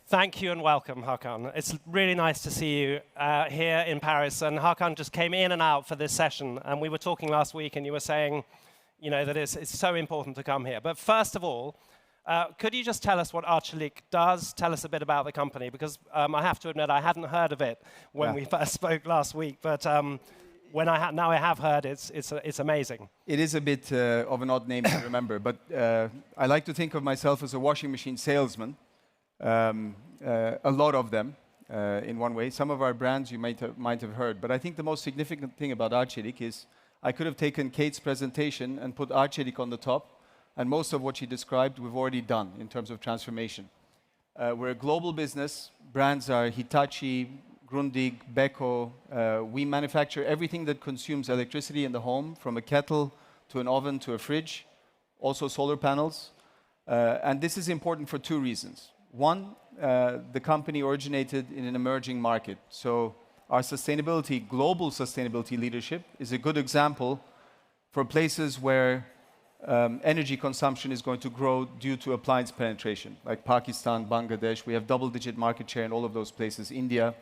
Thank you and welcome, Hakan. It's really nice to see you here in Paris. And Hakan just came in and out for this session. And we were talking last week, and you were saying, that it's so important to come here. But first of all, could you just tell us what Arçelik does? Tell us a bit about the company, because I have to admit I hadn't heard of it when we first spoke last week. But now I have heard, it's amazing. It is a bit of an odd name to remember, but I like to think of myself as a washing machine salesman. A lot of them, in one way. Some of our brands you might have heard, but I think the most significant thing about Arçelik is I could have taken Kate's presentation and put Arçelik on the top, and most of what she described we've already done in terms of transformation. We're a global business. Brands are Hitachi, Grundig, Beko. We manufacture everything that consumes electricity in the home, from a kettle to an oven to a fridge, also solar panels. And this is important for two reasons. One, the company originated in an emerging market. So our sustainability, global sustainability leadership is a good example for places where energy consumption is going to grow due to appliance penetration, like Pakistan, Bangladesh. We have double-digit market share in all of those places, India.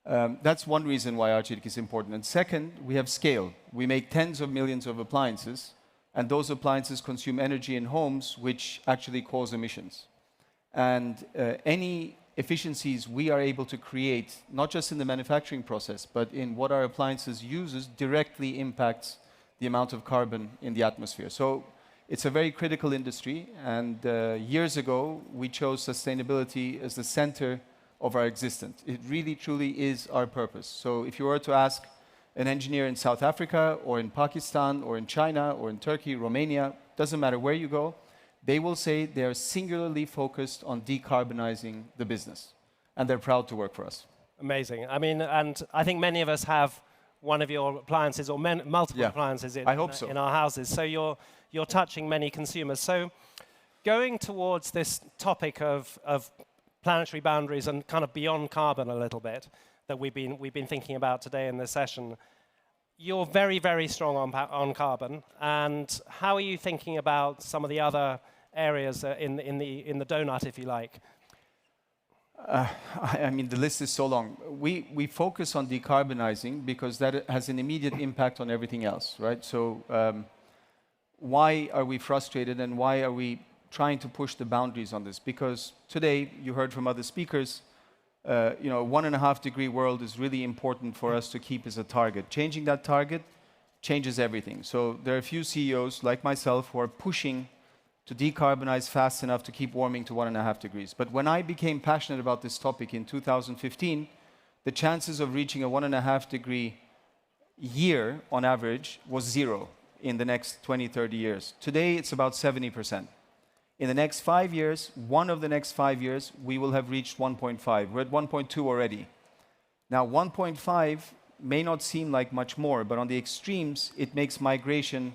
That's one reason why Arçelik is important. And second, we have scale. We make tens of millions of appliances, and those appliances consume energy in homes, which actually cause emissions. And any efficiencies we are able to create, not just in the manufacturing process, but in what our appliances uses, directly impacts the amount of carbon in the atmosphere. So it's a very critical industry, and years ago we chose sustainability as the center of our existence. It really, truly is our purpose. So if you were to ask an engineer in South Africa, or in Pakistan, or in China, or in Turkey, Romania, doesn't matter where you go, they will say they are singularly focused on decarbonizing the business. And they're proud to work for us. Amazing. I mean, and I think many of us have one of your appliances, or multiple appliances in our houses. So you're touching many consumers. So going towards this topic of planetary boundaries and kind of beyond carbon a little bit, that we've been thinking about today in this session, you're very, very strong on carbon. And how are you thinking about some of the other areas in the donut, if you like? I mean, the list is so long. We focus on decarbonizing because that has an immediate impact on everything else, right? So why are we frustrated, and why are we trying to push the boundaries on this? Because today, you heard from other speakers, a 1.5 degree world is really important for us to keep as a target. Changing that target changes everything. So there are a few CEOs like myself who are pushing to decarbonize fast enough to keep warming to 1.5 degrees. But when I became passionate about this topic in 2015, the chances of reaching a 1.5 degree year on average was 0 in the next 20, 30 years. Today, it's about 70%. In the next 5 years, one of the next 5 years, we will have reached 1.5. We're at 1.2 already. Now, 1.5 may not seem like much more, but on the extremes, it makes migration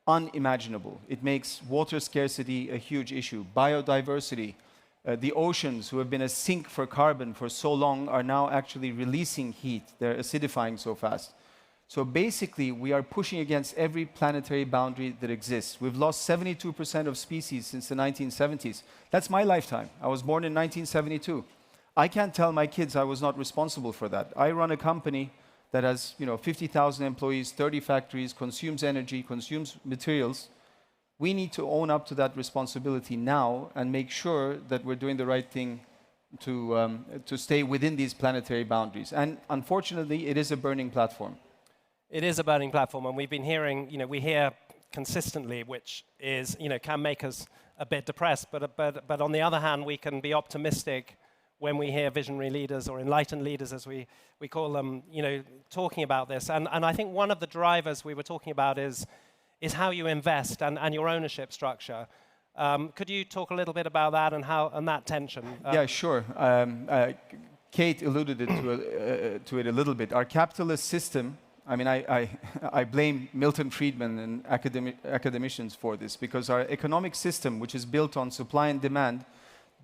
unimaginable. It makes water scarcity a huge issue. Biodiversity, the oceans, who have been a sink for carbon for so long, are now actually releasing heat. They're acidifying so fast. So basically, we are pushing against every planetary boundary that exists. We've lost 72% of species since the 1970s. That's my lifetime. I was born in 1972. I can't tell my kids I was not responsible for that. I run a company that has 50,000 employees, 30 factories, consumes energy, consumes materials. We need to own up to that responsibility now and make sure that we're doing the right thing to stay within these planetary boundaries. And unfortunately, it is a burning platform. It is a burning platform, and we've been hearing, we hear consistently, which is, can make us a bit depressed. But on the other hand, we can be optimistic when we hear visionary leaders, or enlightened leaders, as we call them, talking about this. And I think one of the drivers we were talking about is how you invest and your ownership structure. Could you talk a little bit about that and that tension? Yeah, sure. Kate alluded to it a little bit. Our capitalist system. I mean, I blame Milton Friedman and academicians for this, because our economic system, which is built on supply and demand,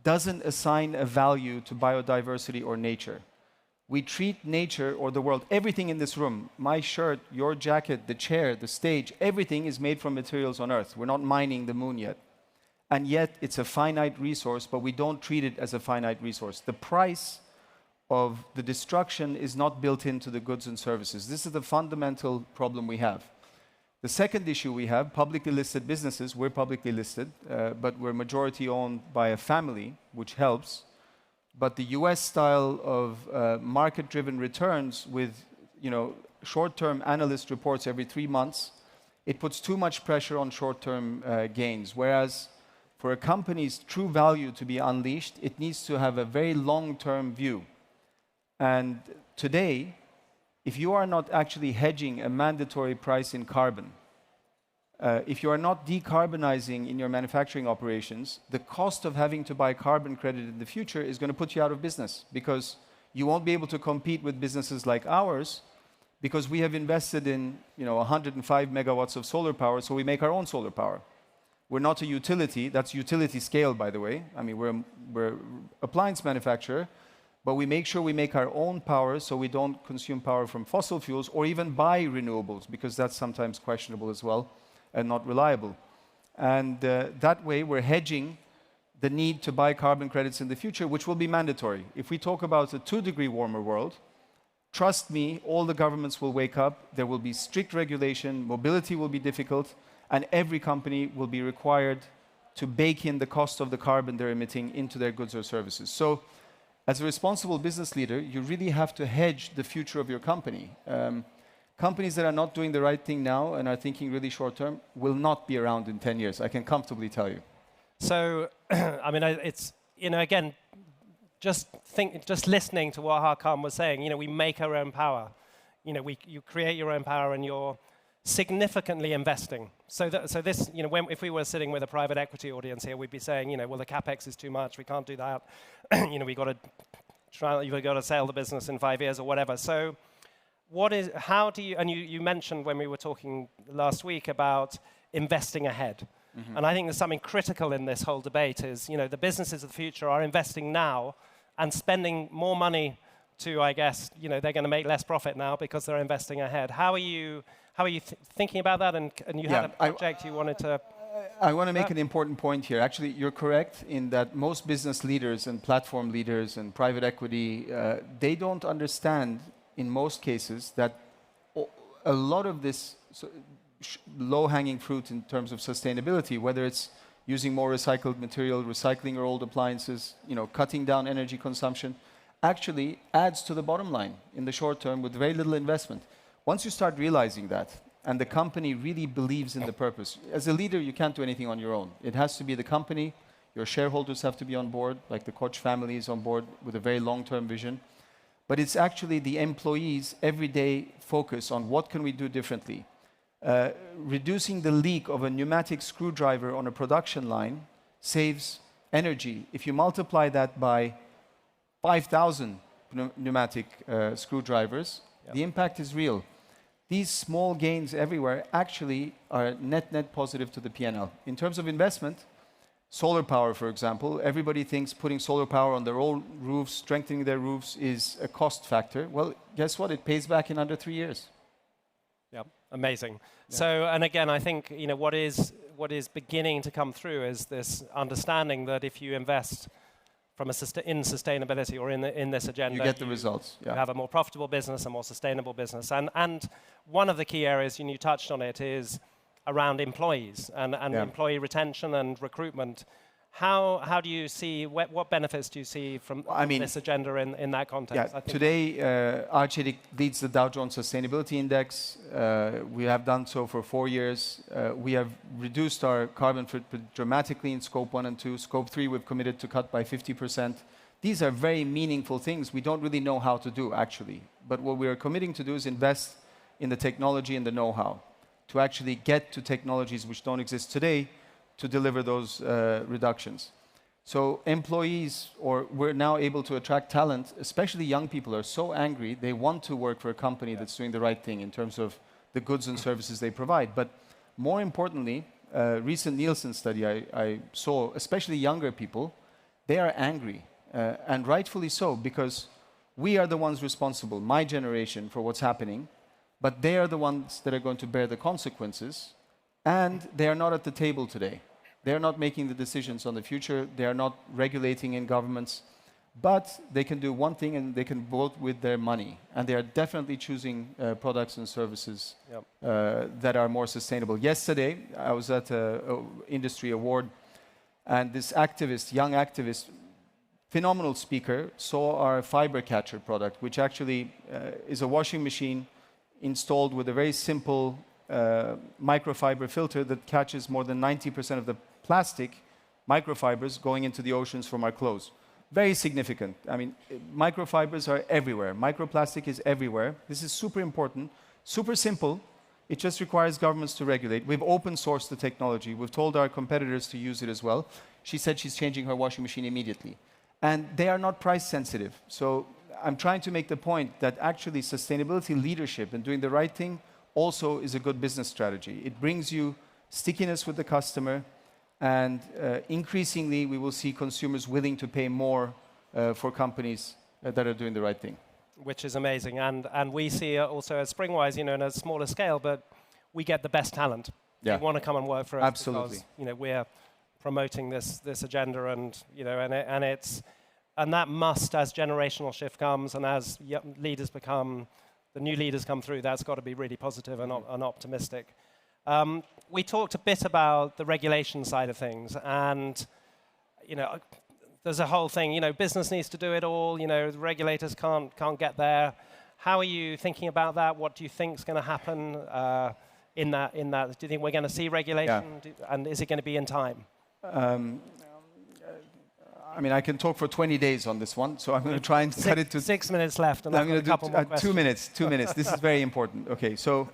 doesn't assign a value to biodiversity or nature. We treat nature or the world, everything in this room, my shirt, your jacket, the chair, the stage, everything is made from materials on Earth. We're not mining the moon yet. and yet it's a finite resource, but we don't treat it as a finite resource. The price of the destruction is not built into the goods and services. This is the fundamental problem we have. The second issue we have, publicly listed businesses, we're publicly listed, but we're majority owned by a family, which helps. But the US style of market-driven returns with short-term analyst reports every 3 months, it puts too much pressure on short-term gains. Whereas for a company's true value to be unleashed, it needs to have a very long-term view. And today, if you are not actually hedging a mandatory price in carbon, if you are not decarbonizing in your manufacturing operations, the cost of having to buy carbon credit in the future is going to put you out of business, because you won't be able to compete with businesses like ours, because we have invested in 105 megawatts of solar power, so we make our own solar power. We're not a utility. That's utility scale, by the way. I mean, we're appliance manufacturer, but we make sure we make our own power so we don't consume power from fossil fuels or even buy renewables, because that's sometimes questionable as well and not reliable. And that way we're hedging the need to buy carbon credits in the future, which will be mandatory. If we talk about a 2-degree warmer world, trust me, all the governments will wake up, there will be strict regulation, mobility will be difficult, and every company will be required to bake in the cost of the carbon they're emitting into their goods or services. So, as a responsible business leader, you really have to hedge the future of your company. Companies that are not doing the right thing now and are thinking really short term will not be around in 10 years, I can comfortably tell you. So, I mean, it's, again, just listening to what Hakan was saying, we make our own power. You create your own power and you're significantly investing. So this, if we were sitting with a private equity audience here, we'd be saying, well, the capex is too much, we can't do that. You've got to sell the business in 5 years or whatever. So how do you, and you mentioned when we were talking last week about investing ahead. Mm-hmm. And I think there's something critical in this whole debate is, the businesses of the future are investing now and spending more money to, I guess, they're going to make less profit now because they're investing ahead. How are you thinking about that? And you had a project you wanted to... I want to make an important point here. Actually, you're correct in that most business leaders and platform leaders and private equity, they don't understand, in most cases, that a lot of this low-hanging fruit in terms of sustainability, whether it's using more recycled material, recycling your old appliances, cutting down energy consumption, actually adds to the bottom line in the short term with very little investment. Once you start realizing that, and the company really believes in the purpose, as a leader, you can't do anything on your own. It has to be the company, your shareholders have to be on board, like the Koch family is on board with a very long-term vision. But it's actually the employees' everyday focus on what can we do differently. Reducing the leak of a pneumatic screwdriver on a production line saves energy. If you multiply that by 5,000 pneumatic screwdrivers, the impact is real. These small gains everywhere actually are net positive to the P&L. In terms of investment, solar power, for example, everybody thinks putting solar power on their own roofs, strengthening their roofs is a cost factor. Well, guess what? It pays back in under 3 years. Yeah, amazing. Yeah. So, and again, I think what is beginning to come through is this understanding that if you invest from in sustainability or in this agenda, you get the results. You have a more profitable business, a more sustainable business, and one of the key areas, and you touched on it, is around employees and employee retention and recruitment. How do you see, what benefits do you see from this agenda in that context? Yeah, today, Arçelik leads the Dow Jones Sustainability Index. We have done so for 4 years. We have reduced our carbon footprint dramatically in Scope 1 and 2. Scope 3, we've committed to cut by 50%. These are very meaningful things we don't really know how to do, actually. But what we are committing to do is invest in the technology and the know-how to actually get to technologies which don't exist today to deliver those reductions. So employees, we're now able to attract talent, especially young people are so angry, they want to work for a company that's doing the right thing in terms of the goods and services they provide. But more importantly, a recent Nielsen study I saw, especially younger people, they are angry, and rightfully so, because we are the ones responsible, my generation, for what's happening, but they are the ones that are going to bear the consequences, and they are not at the table today. They're not making the decisions on the future. They are not regulating in governments. But they can do one thing, and they can vote with their money. And they are definitely choosing products and services that are more sustainable. Yesterday, I was at an industry award, and this activist, young activist, phenomenal speaker, saw our fiber catcher product, which actually is a washing machine installed with a very simple microfiber filter that catches more than 90% of the plastic microfibers going into the oceans from our clothes. Very significant. I mean, microfibers are everywhere. Microplastic is everywhere. This is super important, super simple. It just requires governments to regulate. We've open sourced the technology. We've told our competitors to use it as well. She said she's changing her washing machine immediately. And they are not price sensitive. So I'm trying to make the point that actually sustainability leadership and doing the right thing also is a good business strategy. It brings you stickiness with the customer, and increasingly we will see consumers willing to pay more for companies that are doing the right thing. Which is amazing. And we see also at Springwise, in a smaller scale, but we get the best talent. They want to come and work for us. Absolutely. Because we're promoting this agenda, and and that must, as generational shift comes and as leaders become, the new leaders come through, that's got to be really positive and optimistic. We talked a bit about the regulation side of things, and there's a whole thing. Business needs to do it all. The regulators can't get there. How are you thinking about that? What do you think is going to happen in that? Do you think we're going to see regulation, and is it going to be in time? I mean, I can talk for 20 days on this one, so I'm going to try and cut it to 6 minutes left, and I'm going to do 2 minutes. 2 minutes. This is very important. Okay, so.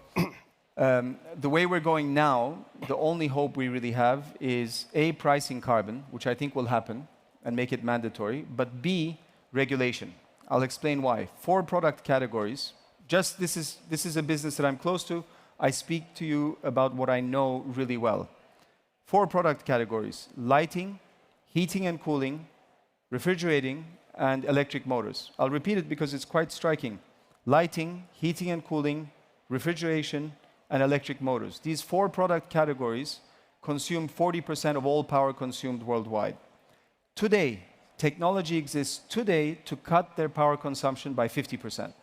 The way we're going now, the only hope we really have is A, pricing carbon, which I think will happen, and make it mandatory, but B, regulation. I'll explain why. 4 product categories. Just this is a business that I'm close to. I speak to you about what I know really well. 4 product categories: lighting, heating and cooling, refrigerating, and electric motors. I'll repeat it because it's quite striking. Lighting, heating and cooling, refrigeration, and electric motors. These 4 product categories consume 40% of all power consumed worldwide. Today, technology exists today to cut their power consumption by 50%.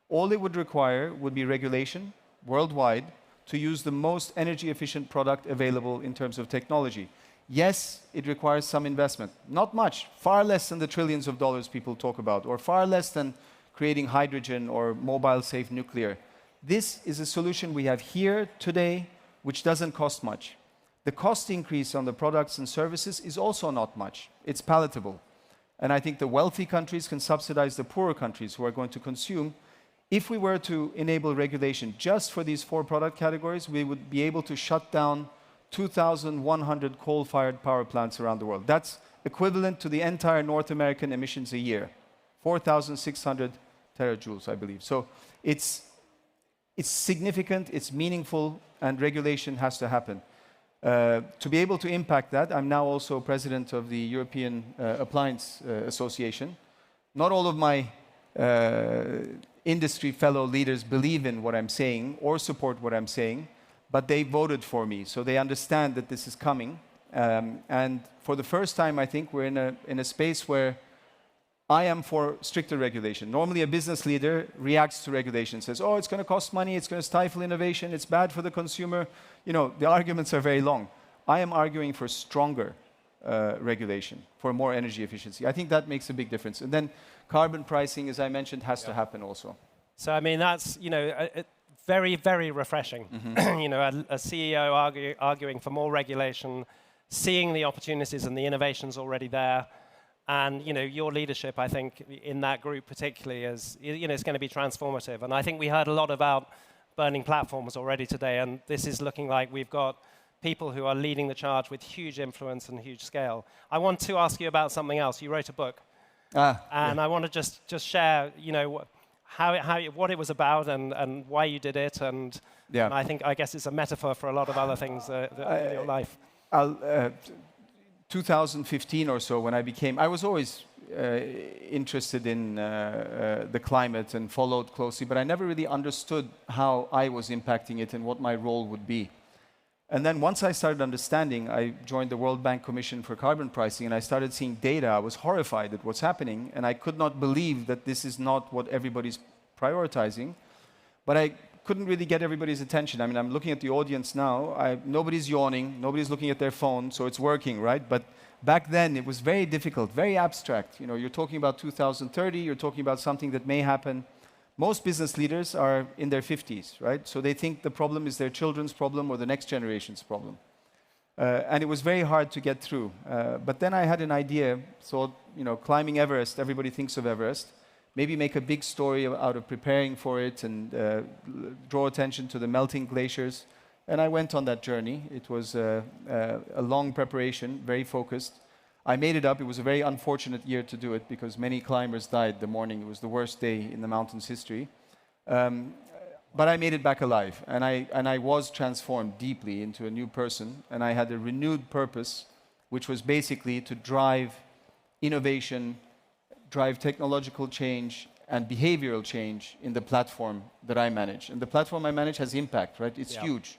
All it would require would be regulation worldwide to use the most energy efficient product available in terms of technology. Yes, it requires some investment. Not much, far less than the trillions of dollars people talk about, or far less than creating hydrogen or mobile safe nuclear. This is a solution we have here today, which doesn't cost much. The cost increase on the products and services is also not much. It's palatable. And I think the wealthy countries can subsidize the poorer countries who are going to consume. If we were to enable regulation just for these 4 product categories, we would be able to shut down 2,100 coal-fired power plants around the world. That's equivalent to the entire North American emissions a year. 4,600 terajoules, I believe. So it's significant, it's meaningful, and regulation has to happen. To be able to impact that, I'm now also president of the European Appliance Association. Not all of my industry fellow leaders believe in what I'm saying or support what I'm saying, but they voted for me, so they understand that this is coming. And for the first time, I think we're in a space where I am for stricter regulation. Normally, a business leader reacts to regulation, says, oh, it's going to cost money, it's going to stifle innovation, it's bad for the consumer. The arguments are very long. I am arguing for stronger regulation, for more energy efficiency. I think that makes a big difference. And then carbon pricing, as I mentioned, has to happen also. So, I mean, that's, very, very refreshing. Mm-hmm. A CEO arguing for more regulation, seeing the opportunities and the innovations already there. And your leadership, I think, in that group particularly, is it's going to be transformative. And I think we heard a lot about burning platforms already today, and this is looking like we've got people who are leading the charge with huge influence and huge scale. I want to ask you about something else. You wrote a book, and I want to just share, what it was about and why you did it, and I guess it's a metaphor for a lot of other things in your life. 2015 or so, when I was always interested in the climate and followed closely, but I never really understood how I was impacting it and what my role would be. And then once I started understanding, I joined the World Bank Commission for Carbon Pricing, and I started seeing data. I was horrified at what's happening, and I could not believe that this is not what everybody's prioritizing. But I couldn't really get everybody's attention. I mean, I'm looking at the audience now. Nobody's yawning, nobody's looking at their phone, so it's working, right? But back then, it was very difficult, very abstract. You know, you're talking about 2030, you're talking about something that may happen. Most business leaders are in their 50s, right? So they think the problem is their children's problem or the next generation's problem. And it was very hard to get through. But then I had an idea, thought, you know, climbing Everest, everybody thinks of Everest. Maybe make a big story out of preparing for it and draw attention to the melting glaciers. And I went on that journey. It was a long preparation, very focused. I made it up. It was a very unfortunate year to do it because many climbers died the morning. It was the worst day in the mountain's history. But I made it back alive, and I was transformed deeply into a new person, and I had a renewed purpose, which was basically to drive innovation, drive technological change, and behavioral change in the platform that I manage. And the platform I manage has impact, right? It's huge.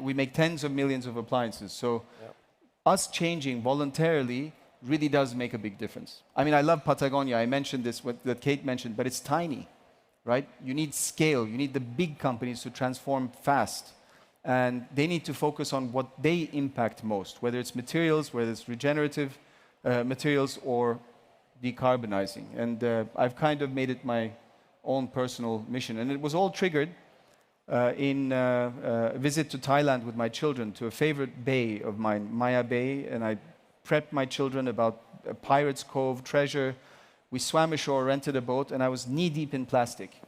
We make tens of millions of appliances. So us changing voluntarily really does make a big difference. I mean, I love Patagonia. I mentioned this, that Kate mentioned, but it's tiny, right? You need scale. You need the big companies to transform fast. And they need to focus on what they impact most, whether it's materials, whether it's regenerative materials, or decarbonizing. And I've kind of made it my own personal mission. And it was all triggered in a visit to Thailand with my children to a favorite bay of mine, Maya Bay, and I prepped my children about a Pirate's Cove treasure. We swam ashore, rented a boat, and I was knee-deep in plastic.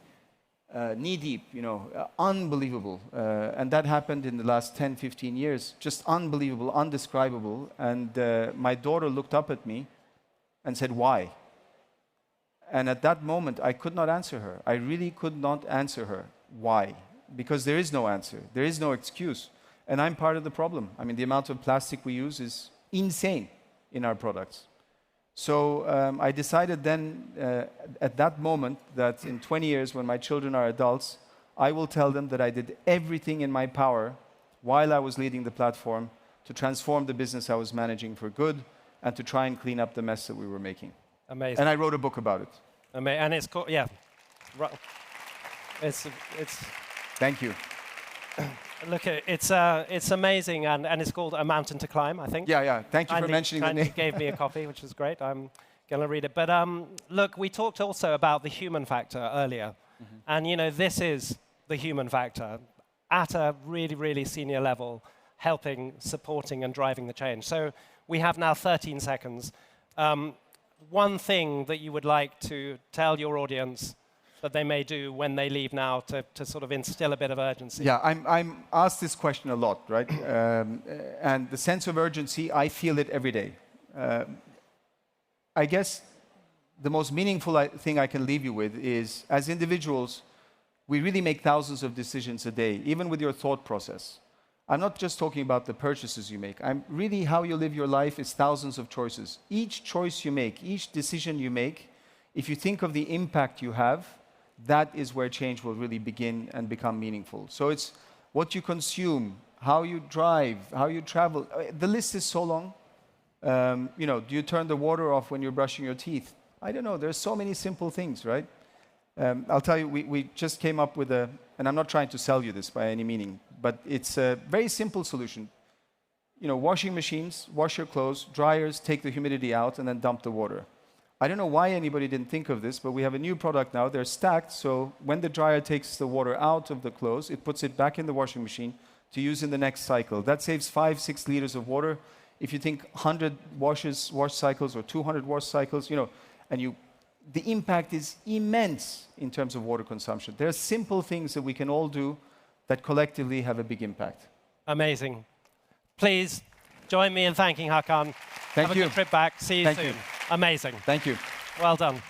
Knee-deep, you know, unbelievable. And that happened in the last 10, 15 years. Just unbelievable, undescribable. And my daughter looked up at me and said, "Why?" And at that moment, I could not answer her. I really could not answer her. Why? Because there is no answer. There is no excuse. And I'm part of the problem. I mean, the amount of plastic we use is insane in our products. So I decided then, at that moment, that in 20 years, when my children are adults, I will tell them that I did everything in my power while I was leading the platform to transform the business I was managing for good and to try and clean up the mess that we were making. Amazing. And I wrote a book about it. And it's called, it's Thank you. Look, it's amazing, and it's called A Mountain to Climb, I think. Yeah. Thank you for mentioning the name. You gave me a copy, which is great. I'm going to read it. But look, we talked also about the human factor earlier. And, you know, this is the human factor at a really, really senior level, helping, supporting, and driving the change. So we have now 13 seconds. One thing that you would like to tell your audience that they may do when they leave now to sort of instill a bit of urgency? Yeah, I'm asked this question a lot, right? And the sense of urgency, I feel it every day. I guess the most meaningful thing I can leave you with is, as individuals, we really make thousands of decisions a day, even with your thought process. I'm not just talking about the purchases you make. I'm really how you live your life is thousands of choices. Each choice you make, each decision you make, if you think of the impact you have, that is where change will really begin and become meaningful. So it's what you consume, how you drive, how you travel. The list is so long. You know, do you turn the water off when you're brushing your teeth? I don't know. There's so many simple things, right? I'll tell you, we just came up with a, and I'm not trying to sell you this by any meaning, but it's a very simple solution. You know, washing machines, wash your clothes, dryers, take the humidity out, and then dump the water. I don't know why anybody didn't think of this, but we have a new product now. They're stacked, so when the dryer takes the water out of the clothes, it puts it back in the washing machine to use in the next cycle. That saves 5-6 liters of water. If you think 100 wash cycles or 200 wash cycles, you know, and the impact is immense in terms of water consumption. There are simple things that we can all do that collectively have a big impact. Amazing. Please join me in thanking Hakan. Thank you. Have a good trip back. See you soon. You. Amazing. Thank you. Well done.